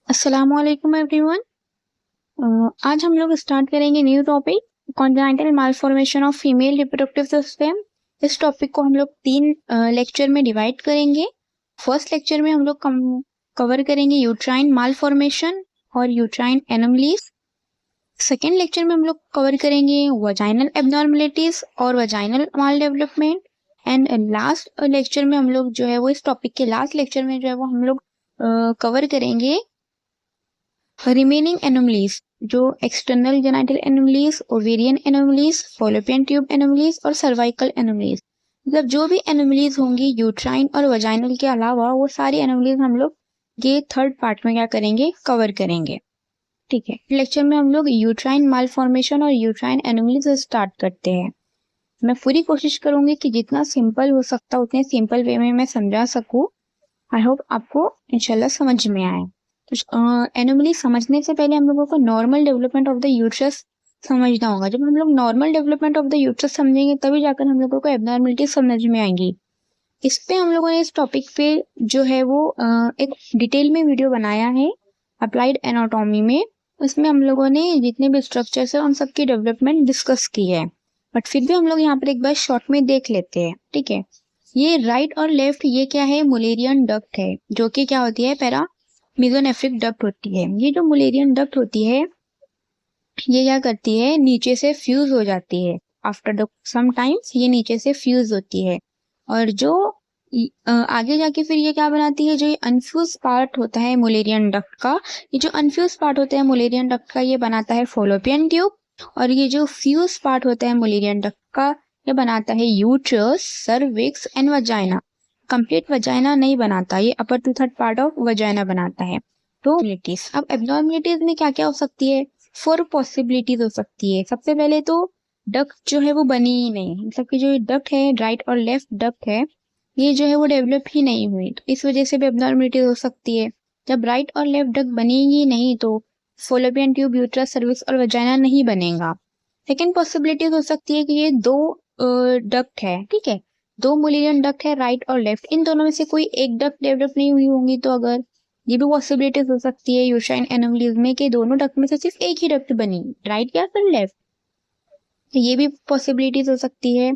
अस्सलामुअलैकुम एवरीवन। आज हम लोग स्टार्ट करेंगे new topic congenital malformation of female reproductive system. इस टॉपिक को हम लोग 3 लेक्चर में डिवाइड करेंगे। फर्स्ट लेक्चर में हम लोग कवर करेंगे यूट्राइन मालफॉर्मेशन और यूट्राइन एनोमलीज। सेकेंड लेक्चर में हम लोग कवर करेंगे वजाइनल एब्नॉर्मलिटीज और vaginal mall development. And last lecture में हम लोग जो है वो इस टॉपिक के लास्ट लेक्चर में जो है वो हम लोग कवर करेंगे रिमेनिंग एनोमलीज, जो external genital anomalies, ovarian anomalies, Fallopian tube anomalies और सर्वाइकल एनोमलीज। मतलब जो भी एनोमलीज होंगी यूट्राइन और वजाइनल के अलावा वो सारी एनोमलीज हम लोग ये थर्ड पार्ट में क्या करेंगे, कवर करेंगे। ठीक है, लेक्चर में हम लोग यूट्राइन मालफॉर्मेशन और यूट्राइन एनोमलीज स्टार्ट करते हैं। मैं पूरी कोशिश करूंगी कि जितना सिंपल हो सकता उतने सिंपल वे में मैं समझा सकूं। आई होप आपको इंशाल्लाह समझ में आए। तो एनोमली समझने से पहले हम लोगों को normal development of the uterus समझना होगा। जब हम लोग normal development of the uterus समझेंगे तभी जाकर हम लोगों को एब्नॉर्मलिटी समझ में आएंगी। इस पे हम लोगों ने इस टॉपिक पे जो है वो एक डिटेल में वीडियो बनाया है अप्लाइड एनाटॉमी में। उसमें हम लोगों ने जितने भी स्ट्रक्चर्स है उन सबकी डेवलपमेंट डिस्कस की है, बट फिर भी हम लोग यहाँ पर एक बार शॉर्ट में देख लेते हैं। ठीक है, ये राइट और लेफ्ट ये क्या है, मुलेरियन डक्ट है, जो कि क्या होती है, पैरा मेसोनेफ्रिक डक्ट होती है। ये जो मुलेरियन डक्ट होती है ये क्या करती है, नीचे से फ्यूज हो जाती है। आफ्टर सम टाइम्स ये नीचे से फ्यूज होती है और जो आगे जाके फिर ये क्या बनाती है, जो ये अनफ्यूज पार्ट होता है मुलेरियन डक्ट का, ये जो अनफ्यूज पार्ट होता है मुलेरियन डक्ट का ये बनाता है फॉलोपियन ट्यूब, और ये जो फ्यूज पार्ट होता है मुलेरियन डक्ट का ये बनाता है uterus, cervix and vagina. Complete vagina नहीं बनाता, ये upper two third part of vagina बनाता है। तो अब एब्नॉर्मलिटीज में क्या क्या हो सकती है, 4 पॉसिबिलिटीज हो सकती है। सबसे पहले तो डक्ट जो है वो बनी ही नहीं, मतलब कि जो डक्ट है राइट और लेफ्ट डक्ट है ये जो है वो डेवलप ही नहीं हुई, तो इस वजह से भी एब्नॉर्मलिटीज हो सकती है। जब राइट और लेफ्ट डक्ट बनेगी नहीं तो फॉलोपियन ट्यूब, यूट्रस, सर्विक्स और वजाइना नहीं बनेगा। सेकेंड पॉसिबिलिटीज हो सकती है कि ये 2 डक्ट है, ठीक है, 2 मुलेरियन डक्ट है राइट और लेफ्ट, इन दोनों में से कोई एक डक्ट डेवलप नहीं हुई होंगी, तो अगर ये भी पॉसिबिलिटीज हो सकती है यूट्राइन एनोमलीज में कि दोनों डक्ट में से सिर्फ एक ही डक्ट बनी, राइट या फिर लेफ्ट, ये भी पॉसिबिलिटीज हो सकती है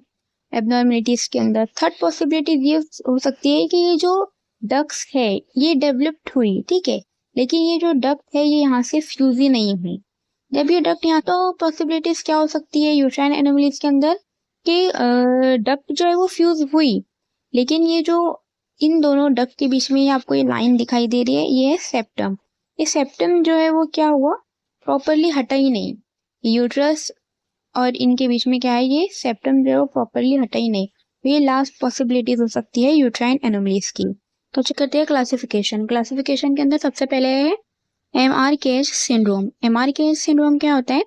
एब्नॉर्मलिटीज के अंदर। थर्ड पॉसिबिलिटी ये हो सकती है कि ये जो डक्ट्स है ये डेवलप्ड हुई, ठीक है, लेकिन ये जो डक्ट है ये यहाँ से फ्यूज ही नहीं हुई। जब ये डक्ट यहाँ, तो पॉसिबिलिटीज क्या हो सकती है यूट्राइन एनोमलीज के अंदर कि डक्ट जो है वो फ्यूज हुई, लेकिन ये जो इन दोनों डक्ट के बीच में आपको ये लाइन दिखाई दे रही है ये है सेप्टम। ये सेप्टम जो है वो क्या हुआ, प्रॉपरली हटा ही नहीं। यूट्रस और इनके बीच में क्या है, ये सेप्टम जो है वो प्रॉपरली हटा ही नहीं। तो ये लास्ट पॉसिबिलिटीज हो सकती है यूट्राइन एनोमलीज की। तो चेक करते हैं क्लासिफिकेशन। क्लासिफिकेशन के अंदर सबसे पहले है MRKS सिंड्रोम। MRKS सिंड्रोम क्या होता है,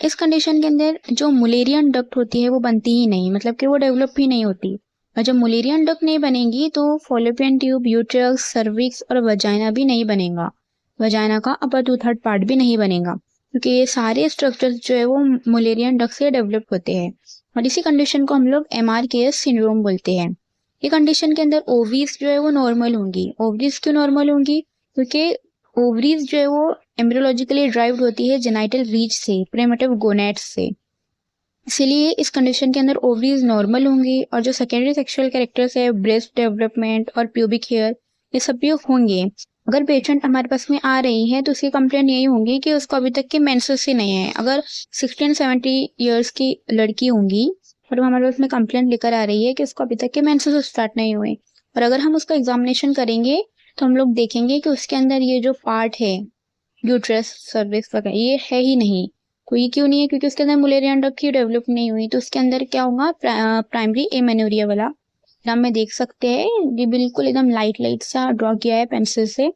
इस कंडीशन के अंदर जो मुलेरियन डक्ट होती है वो बनती ही नहीं, मतलब कि वो डेवलप ही नहीं होती। और जब मुलेरियन डक्ट नहीं बनेगी तो फॉलोपियन ट्यूब, यूट्रस, सर्विक्स और वजाइना भी नहीं बनेगा। वजाइना का अपर टू थर्ड पार्ट भी नहीं बनेगा, क्योंकि ये सारे स्ट्रक्चर्स जो है वो मुलेरियन डक्ट से डेवलप होते हैं। और इसी कंडीशन को हम लोग MRKS सिंड्रोम बोलते हैं। ये कंडीशन के अंदर ओवरीज जो है वो नॉर्मल होंगी। ओवरीज क्यों नॉर्मल होंगी, क्योंकि ओवरीज जो है वो एम्ब्रियोलॉजिकली ड्राइव्ड होती है जेनाइटल रीच से, प्रिमिटिव गोनेट्स से, इसीलिए इस कंडीशन के अंदर ओवरीज नॉर्मल होंगी। और जो सेकेंडरी सेक्सुअल कैरेक्टर्स है, ब्रेस्ट डेवलपमेंट और प्यूबिक हेयर, ये सब भी होंगे। अगर पेशेंट हमारे पास में आ रही है तो उसकी कंप्लेंट यही होंगी कि उसको अभी तक के मेंसेस ही नहीं है। अगर 60-70 ईयर्स की लड़की होंगी और वो हमारे पास में कंप्लेंट लेकर आ रही है कि उसको अभी तक के मेंसेस स्टार्ट नहीं हुए, और अगर हम उसका एग्जामिनेशन करेंगे तो हम लोग देखेंगे कि उसके अंदर ये जो पार्ट है यूट्रस, सर्विक्स वगैरह ये है ही नहीं। तो ये क्यों नहीं है, क्योंकि उसके अंदर मुलेरियन डक्ट की डेवलप नहीं हुई। तो उसके अंदर क्या होगा, प्राइमरी एमेनोरिया वाला नाम में देख सकते हैं, ये बिल्कुल एकदम लाइट लाइट सा ड्रॉ किया है पेंसिल से।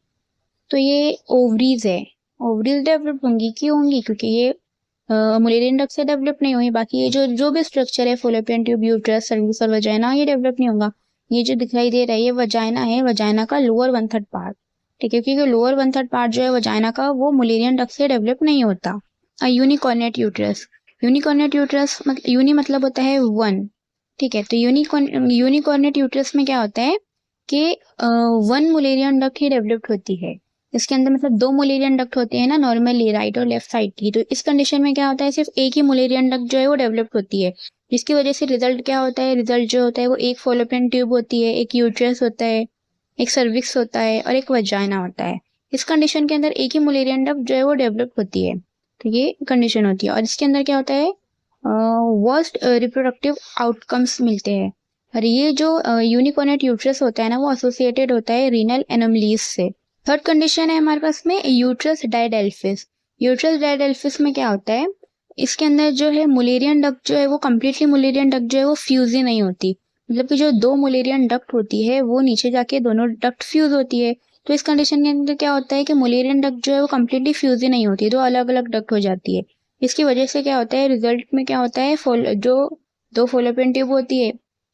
तो ये ओवरीज है, ओवरीज डेवलप होंगी, क्यों होंगी, क्योंकि ये मुलेरियन डक्ट से डेवलप नहीं हुई। बाकी ये जो भी स्ट्रक्चर है फॉलोपियन ट्यूब, यूट्रस, सर्विक्स और वजाइना, ये डेवलप नहीं होगा। ये जो दिखाई दे रहा है ये वजाइना है, वजाइना का लोअर 1/3 पार्ट, ठीक है, क्योंकि लोअर 1/3 पार्ट जो है वजाइना का वो मुलेरियन डक्ट से डेवलप नहीं होता। यूनिकॉर्नेट यूट्रस, यूनिकॉर्नेट यूट्रस मतलब यूनि मतलब होता है 1, ठीक है, तो यूनिकॉर्नेट यूट्रस में क्या होता है कि 1 मुलेरियन डक्ट ही डेवलप्ड होती है। इसके अंदर मतलब दो मुलेरियन डक्ट होते हैं ना नॉर्मली, राइट और लेफ्ट साइड की। तो इस कंडीशन में क्या होता है, सिर्फ एक ही मुलेरियन डक्ट जो है वो डेवलप होती है, जिसकी वजह से रिजल्ट क्या होता है, रिजल्ट जो होता है वो एक फॉलोपियन ट्यूब होती है, एक यूट्रस होता है, एक सर्विक्स होता है और एक वजाइना होता है। इस कंडीशन के अंदर एक ही मुलेरियन डक्ट जो है वो डेवलप होती है। तो ये कंडीशन होती है और इसके अंदर क्या होता है, वर्स्ट रिप्रोडक्टिव आउटकम्स मिलते हैं। और ये जो यूनिकोनेट यूट्रस होता है ना, वो एसोसिएटेड होता है रीनल एनोमलीज से। थर्ड कंडीशन है हमारे पास में यूट्रस डायडेल्फिस। यूट्रस डायडेल्फिस में क्या होता है, इसके अंदर जो है मुलेरियन डक्ट जो है वो कम्प्लीटली मुलेरियन डक्ट जो है वो फ्यूज ही नहीं होती, मतलब कि जो दो मुलेरियन डक्ट होती है वो नीचे जाके दोनों डक्ट फ्यूज होती है। तो इस कंडीशन के अंदर क्या होता है कि मुलेरियन डक्ट जो है वो कम्प्लीटली फ्यूज ही नहीं होती, दो अलग अलग डक्ट हो जाती है। इसकी वजह से क्या होता है, रिजल्ट में क्या होता है, जो दो फॉलोपियन ट्यूब होती है,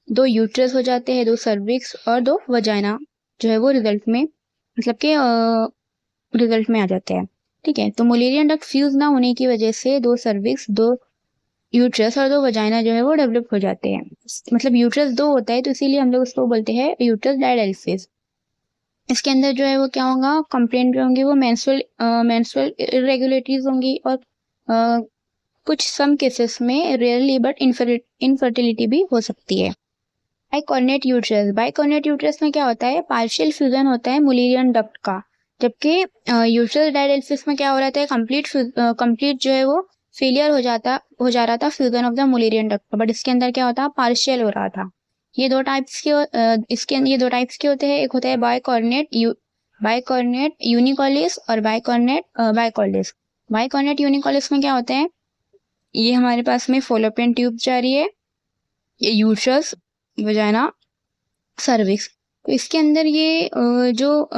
दो यूट्रस हो जाते हैं, दो सर्विक्स और दो वजाइना जो है वो रिजल्ट में मतलब कि रिजल्ट में आ जाते हैं। ठीक है, तो मुलेरियन डक्ट फ्यूज ना होने की वजह से दो सर्विक्स, दो यूट्रस और दो वजाइना जो है वो डेवलप हो जाते हैं। मतलब यूट्रस दो होता है तो इसीलिए हम लोग उसको बोलते हैं यूट्रस डायडेल्फिस। इसके अंदर जो है वो क्या होगा, कंप्लेंट जो होंगे वो मेंस्ट्रुअल इरेगुलरिटीज होंगी और कुछ सम केसेस में रेयरली बट इनफर्टिलिटी भी हो सकती है। बाइकॉर्नेट यूट्रस, बाइकॉर्नेट यूट्रस में क्या होता है, पार्शियल फ्यूजन होता है मुलेरियन डक्ट का, जबकि यूट्रस डायडेल्फिस में क्या हो रहा था, कंप्लीट जो है वो फेलियर हो जा रहा था fusion of the Mullerian duct, but इसके अंदर क्या होता, पार्शियल हो रहा था। ये दो टाइप्स के होते हैं, एक होता है बाइकॉर्नेट यूनिकॉलिस और बाइकॉर्नेट बाइकॉलिस। बाइकॉर्नेट यूनिकॉलिस में क्या होता है, ये हमारे पास में फॉलोपियन ट्यूब जा रही है, ये यूट्रस, वजाइना, सर्विक्स। तो इसके अंदर ये जो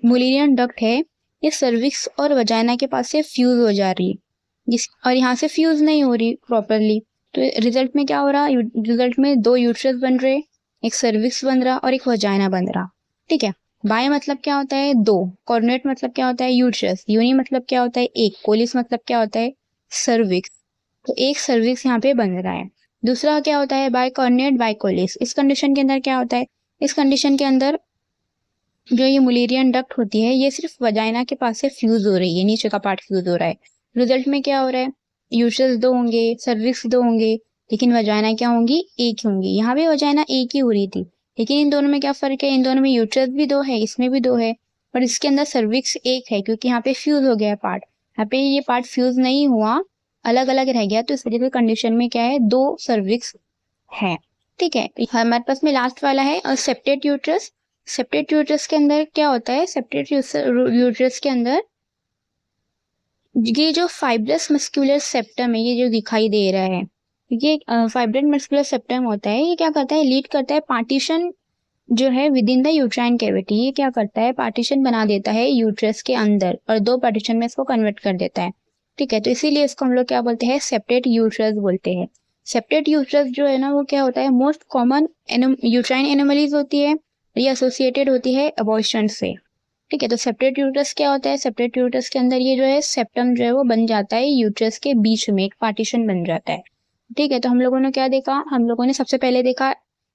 मुलेरियन डक्ट है ये सर्विक्स और वजाइना के पास से फ्यूज हो जा रही है, और यहाँ से फ्यूज नहीं हो रही प्रॉपरली। तो रिजल्ट में क्या हो रहा, रिजल्ट में दो यूट्रस बन रहे, एक सर्विक्स बन रहा और एक वजाइना बन रहा। ठीक है, बाय मतलब क्या होता है, दो, कॉर्नेट मतलब क्या होता है, यूट्रस, यूनी मतलब क्या होता है, एक, कोलिस मतलब क्या होता है, सर्विक्स। तो एक सर्विक्स यहाँ पे बन रहा है। दूसरा क्या होता है, बाइकॉर्नेट बाइकोलिस। इस कंडीशन के अंदर क्या होता है, इस कंडीशन के अंदर जो ये मुलेरियन डक्ट होती है ये सिर्फ वजाइना के पास से फ्यूज हो रही है, नीचे का पार्ट फ्यूज हो रहा है। रिजल्ट में क्या हो रहा है, यूट्रस दो होंगे, सर्विक्स दो होंगे, लेकिन वजाइना क्या होंगी, एक ही होंगी। यहाँ पे वजाइना एक ही हो रही थी, लेकिन इन दोनों में क्या फर्क है, इन दोनों में यूट्रस भी दो है, इसमें भी दो है, और इसके अंदर सर्विक्स एक है, क्योंकि यहाँ पे फ्यूज हो गया पार्ट, यहाँ पे ये पार्ट फ्यूज नहीं हुआ, अलग अलग रह गया। तो इस वजह से कंडीशन में क्या है, दो सर्विक्स है। ठीक है, हमारे पास में लास्ट वाला है सेप्टेट यूट्रस। सेप्टेट यूट्रस के अंदर क्या होता है, सेप्टेट यूट्रस के अंदर ये जो फाइब्रस मस्कुलर सेप्टम है, ये जो दिखाई दे रहा है, ये फाइब्रस मस्कुलर सेप्टम होता है, ये क्या करता है, लीड करता है पार्टीशन जो है with in the uterine cavity. ये क्या करता है, पार्टीशन बना देता है यूट्रस के अंदर और दो पार्टीशन में इसको कन्वर्ट कर देता है। ठीक है, तो इसीलिए इसको हम लोग क्या बोलते हैं, सेप्टेट यूट्रस बोलते हैं। सेप्टेट यूट्रस जो है ना वो क्या होता है, मोस्ट कॉमन यूट्राइन एनोमलीज होती है, ये एसोसिएटेड होती है अबॉर्शन से। ठीक है, तो सेप्टेट यूट्रस क्या होता है, सेप्टेट यूट्रस के अंदर ये जो है सेप्टम जो है वो बन जाता है यूट्रस के बीच में, एक पार्टीशन बन जाता है। ठीक है, तो हम लोगों ने क्या देखा, हम लोगों ने सबसे पहले देखा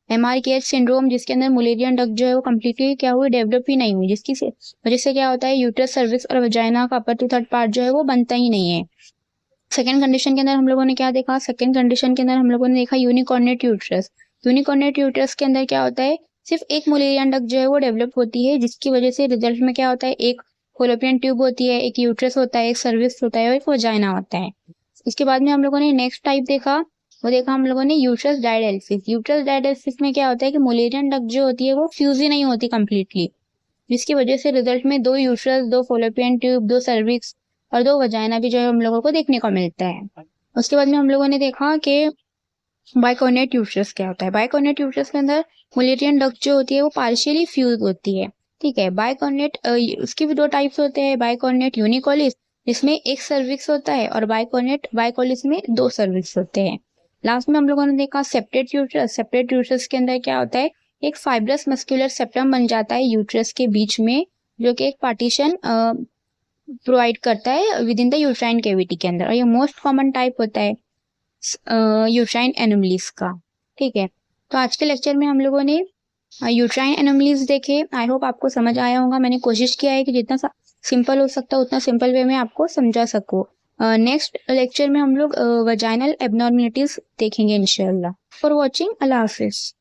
MRKH सिंड्रोम, जिसके अंदर मुलेरियन डक्ट जो है वो कम्प्लीटली क्या हुई, डेवलप ही नहीं हुई, जिसकी वजह से क्या होता है, यूट्रस, सर्विक्स और वजाइना का अपर टू थर्ड पार्ट जो है वो बनता ही नहीं है। सेकेंड कंडीशन के अंदर हम लोगों ने क्या देखा, सेकेंड कंडीशन के अंदर हम लोगों ने देखा यूनिकॉर्नेट यूट्रस। यूनिकॉर्नेट यूट्रस के अंदर क्या होता है, सिर्फ एक मुलेरियन डक्ट जो है वो डेवलप होती है, जिसकी वजह से रिजल्ट में क्या होता है, एक फॉलोपियन ट्यूब होती है, एक यूट्रस होता है, एक सर्विक्स होता है और एक वजाइना होता है। इसके बाद में हम लोगों ने नेक्स्ट टाइप देखा, वो देखा हम लोगों ने यूट्रस डायडेल्फिस। यूट्रस डायडेल्फिस में क्या होता है कि मुलेरियन डक्ट जो होती है वो फ्यूज ही नहीं होती कम्प्लीटली, जिसकी वजह से रिजल्ट में दो यूट्रस, दो फॉलोपियन ट्यूब, दो सर्विक्स और दो वजाइना भी जो है हम लोगों को देखने को मिलता है। उसके बाद में हम लोगों ने देखा कि बाइकॉर्नेट यूट्रस क्या होता है। बाइकॉर्नेट यूट्रस के अंदर मुलेरियन डक्ट जो होती है वो पार्शियली फ्यूज होती है। ठीक है, बाइकॉर्नेट उसकी भी दो टाइप्स होते हैं, बाइकॉर्नेट यूनिकॉलिस जिसमें एक सर्विक्स होता है और बाइकॉर्नेट बाइकॉलिस में दो सर्विक्स होते हैं। लास्ट में हम लोगों ने देखा सेप्टेट यूट्रस। सेप्टेट यूट्रस के अंदर क्या होता है, एक फाइब्रस मस्कुलर सेप्टम बन जाता है यूट्रस के बीच में, जो कि एक पार्टीशन प्रोवाइड करता है with in the uterine cavity के अंदर, और ये मोस्ट कॉमन टाइप होता है यूट्राइन एनोमलीज का। ठीक है, तो आज के लेक्चर में हम लोगों ने यूट्राइन एनोमलीज देखे। आई होप आपको समझ आया होगा। मैंने कोशिश किया है कि जितना सिंपल हो सकता है उतना सिंपल वे में आपको समझा सकूँ। नेक्स्ट लेक्चर में हम लोग वजाइनल एबनॉर्मलिटीज देखेंगे इंशाल्लाह। For watching, Allah Hafiz.